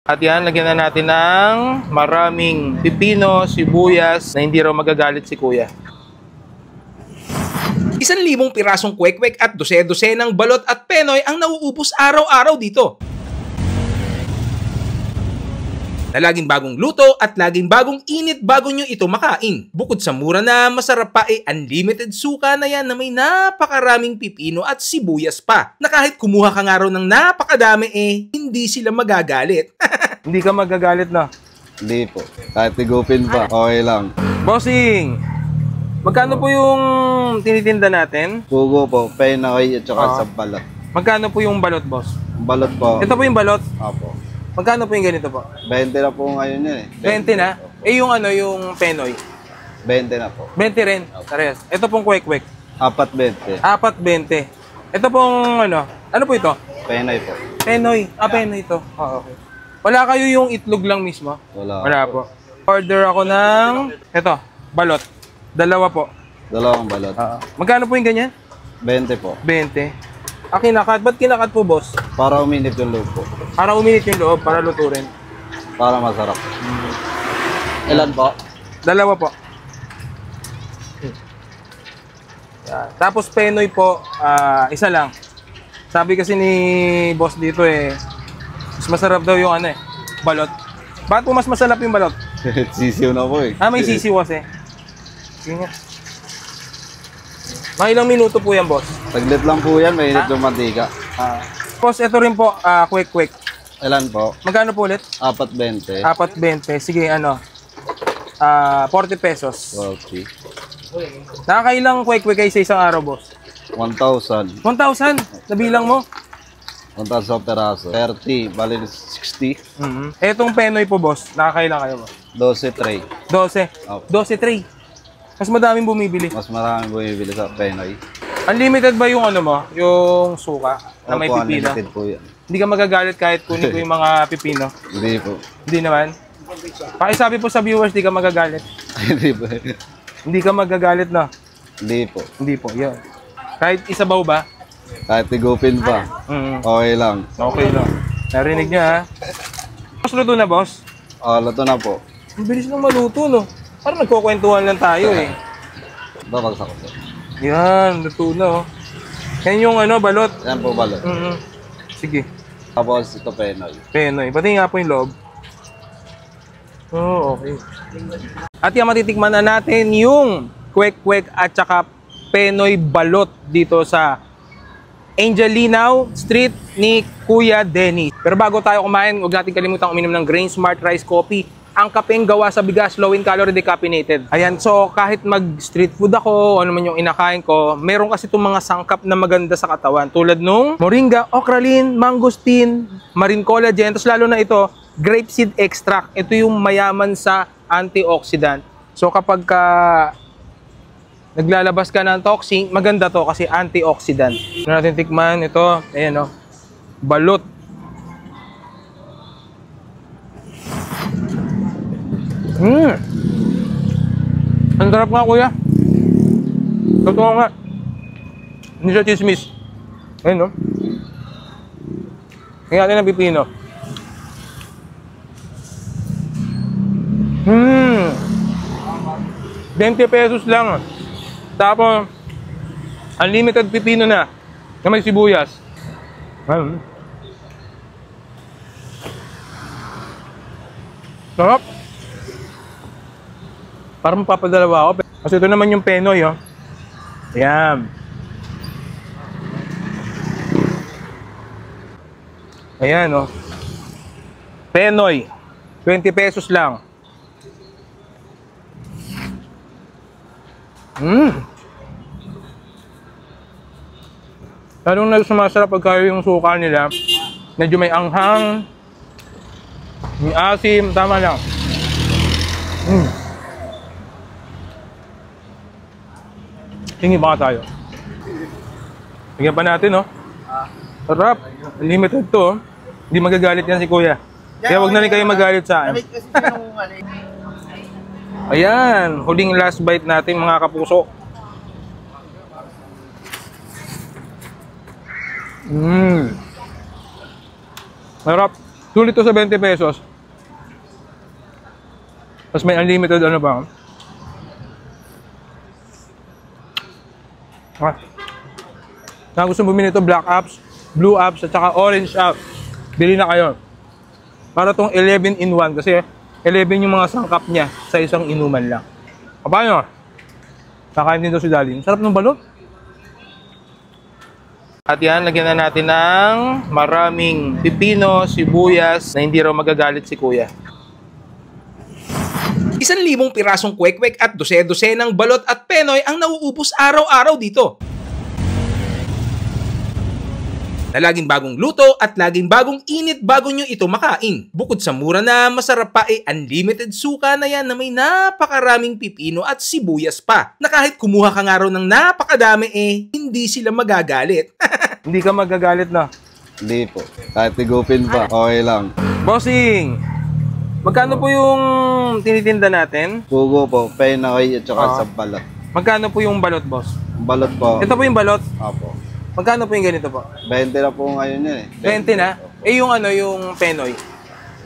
At yan, lagyan na natin ng maraming pipino, sibuyas na hindi raw magagalit si Kuya. 1,000 pirasong kwek-kwek at dose-dosenang balot at penoy ang nauubos araw-araw dito. Na laging bagong luto at laging bagong init bago nyo ito makain. Bukod sa mura na masarap pa unlimited suka na yan na may napakaraming pipino at sibuyas pa. Na kahit kumuha ka nga raw ng napakadami hindi sila magagalit. Hindi ka magagalit na? Hindi po. Kahit tigupin pa, okay lang. Bossing, magkano po yung tinitinda natin? Pugo po, penoy at saka sa balot. Magkano po yung balot, boss? Balot po. Ito po yung balot? Opo. Magkano po yung ganito po? 20 na po ngayon yun 20 na? Yung yung penoy? 20 na po. 20 rin? Parehas. Ito pong kwek-kwek? 4.20. 4.20. Ito pong ano po ito? Penoy po. Penoy. Penoy ito. Okay. Wala kayo yung itlog lang mismo? Wala po. Order ako ng ito, balot. Dalawa po. Dalawang balot. Magkano po yung ganyan? 20 po. 20. Kinakat. Ba't kinakat po, boss? Para uminit yung loob po. Para uminit yung loob, para luto rin. Para masarap. Ilan po? Dalawa po. Tapos penoy po, isa lang. Sabi kasi ni boss dito mas masarap daw yung balot. Bakit po mas masarap yung balot? Sisiw na po May sisiw kasi. Sige nga. Mga ilang minuto po yan, boss? Saglit lang po yan, mainit yung mantika. Boss, ito rin po, quick. Ilan po? Magkano po ulit? 4.20. 4.20. Sige, 40 pesos. Okay. Nakakailang quick kayo sa isang araw, boss? 1,000. 1,000? Nabilang mo? 1,000 peraso. 30, bali 60. Etong penoy po, boss, nakakailang kayo, boss? 12 tray. 12? Okay. 12 tray. Mas madaming bumibili. Mas maraming bumibili sa penoy. Unlimited ba yung yung suka na may Opo, pipino? unlimited po yan. Hindi ka magagalit kahit kunin ko yung mga pipino? Hindi po. Hindi naman? Pakisabi po sa viewers, hindi ka magagalit. Hindi po. Hindi ka magagalit na? Hindi po. Hindi po, yun. Kahit isabaw ba? Kahit tigupin pa, okay lang. Okay lang. Narinig niya, ha? Boss, luto na, boss? Luto na po. Ang bilis nang maluto, no? Parang nagkukwentuhan lang tayo, Babagsak ko. Yan, luto na, Yan yung balot. Yan po balot. Sige. Tapos ito penoy. Penoy. Pati nga po yung loob. Okay. At yung matitikman na natin yung kwek-kwek at saka penoy balot dito sa Angelinaw Street ni Kuya Dennis. Pero bago tayo kumain, huwag natin kalimutan uminom ng Grain Smart Rice Coffee. Ang kapeng gawa sa bigas, low in calorie, decaffeinated. Ayan, so kahit mag-street food ako, ano man yung inakain ko, meron kasi itong mga sangkap na maganda sa katawan. Tulad nung moringa, okralin, mangosteen, marine collagen, tapos lalo na ito, grapeseed extract. Ito yung mayaman sa antioxidant. So kapag naglalabas ka ng toxin, maganda to kasi antioxidant. Ano natin tikman ito, ayan balot. Ang sarap nga, kuya. Totoo nga. Hindi siya chismis. Ayun, Kaya natin ng pipino. 20 pesos lang. Tapos, unlimited pipino na may sibuyas. Sarap. Parang mapapadalawa ako. Kasi ito naman yung penoy, Ayan. Ayan, Penoy. 20 pesos lang. Lalong na sumasarap pagka yung suka nila. Medyo may anghang. May asim. Tama lang. Hingi baka tayo. Tingnan pa natin, Sarap. Unlimited to, Hindi magagalit yan si Kuya. Kaya wag na rin kayo magalit sa akin. Ayan. Huling last bite natin, mga kapuso. Sarap. Sulit to sa 20 pesos. Tapos may unlimited ano pa. Na gusto bumili ito, black apps, blue apps, at saka orange apps. Bili na kayo. Para tong 11 in 1 kasi 11 yung mga sangkap niya sa isang inuman lang. Paano? Kakain din daw si Dali. Sarap ng balot. At yan, lagyan na natin ng maraming pipino, sibuyas, na hindi raw magagalit si Kuya. 1,000 pirasong kwek-kwek at dose-dosenang balot at penoy ang nauubos araw-araw dito. Na laging bagong luto at laging bagong init bago nyo ito makain. Bukod sa mura na masarap pa unlimited suka na yan na may napakaraming pipino at sibuyas pa. Na kahit kumuha ka nga raw ng napakadami hindi sila magagalit. Hindi ka magagalit na. Hindi po. Kahit tigupin pa, okay lang. Bossing, magkano po yung tinitinda natin? Pugo po, penoy at saka sa balot. Magkano po yung balot, boss? Balot po. Ito po yung balot. Apo. Magkano po yung ganito po? 20 na po ngayon yun 20 na? Eh yung ano, yung penoy?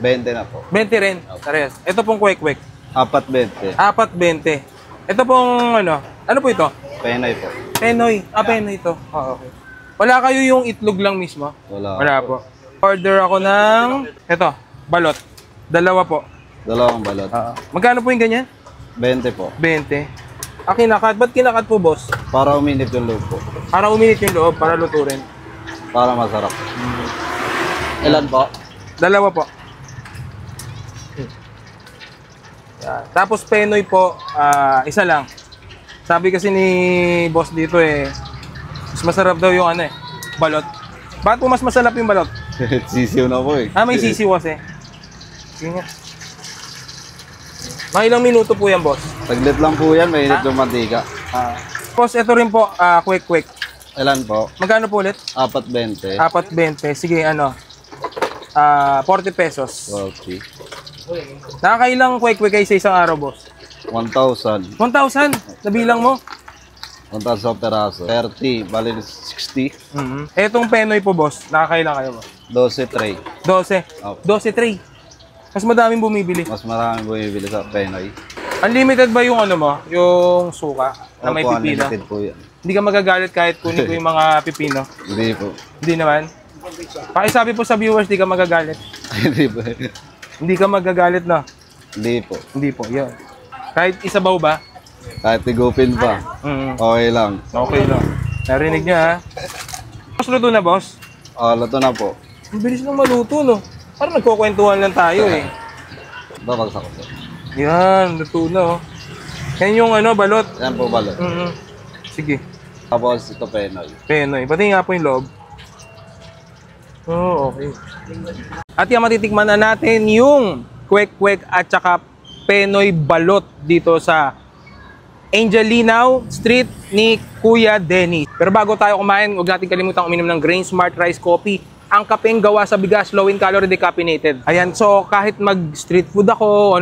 20 na po. 20 rin. Parehas. Ito pong kwek-kwek. 4.20. 4.20. Ito pong ano po ito? Penoy po. Penoy. Penoy ito. Okay. Wala kayo yung itlog lang mismo? Wala. Wala po. Order ako ng, ito, balot. Dalawa po. Dalawang balot. Magkano po yung ganyan? 20 po. 20. Kinakat. Ba't kinakat po, boss? Para uminit yung loob po. Para uminit yung loob, para luto rin. Para masarap. Ilan po? Dalawa po. Yan. Tapos penoy po, isa lang. Sabi kasi ni boss dito mas masarap daw yung balot. Bakit po mas masarap yung balot? Sisiw na po May sisiw kasi. Sige nga. Mga ilang minuto po yan, boss? Saglit lang po yan, mainit yung mantika. Boss, ito rin po, quick. Ilan po? Magkano po ulit? 4.20. 4.20. Sige, 40 pesos. Okay. Nakakailang quick kayo sa isang araw, boss? 1,000. 1,000? Nabilang mo? 1,000 peraso. 30, bali 60. Etong penoy po, boss, nakakailang kayo, boss? 12 tray. 12. Opo. 12 tray. Mas madaming bumibili. Mas maraming bumibili sa penoy. Unlimited ba yung yung suka na may Opo, pipino? unlimited po yan. Hindi ka magagalit kahit kunin ko yung mga pipino? Hindi po. Hindi naman? Pakisabi po sa viewers, di ka magagalit. Hindi po. Hindi ka magagalit, no? Hindi po. Hindi po, yun. Kahit isabaw ba? Kahit tigupin pa, okay lang. Okay lang. Narinig niya, ha? Boss, luto na, boss? Luto na po. Ang bilis nang maluto, no? Parang nagkukwentuhan lang tayo, Babagsak ko po. Yan, luto na, oh. Yan yung balot. Yan po balot. Sige. Tapos ito penoy. Penoy. Pati nga po yung loob. Oh, okay. At yung matitikman na natin yung kwek-kwek at saka penoy balot dito sa Angelinaw Street ni Kuya Dennis. Pero bago tayo kumain, huwag natin kalimutang uminom ng Grain Smart Rice Coffee. Ang kapeng gawa sa bigas, low in calorie, decaffeinated. Ayan, so kahit mag street food ako,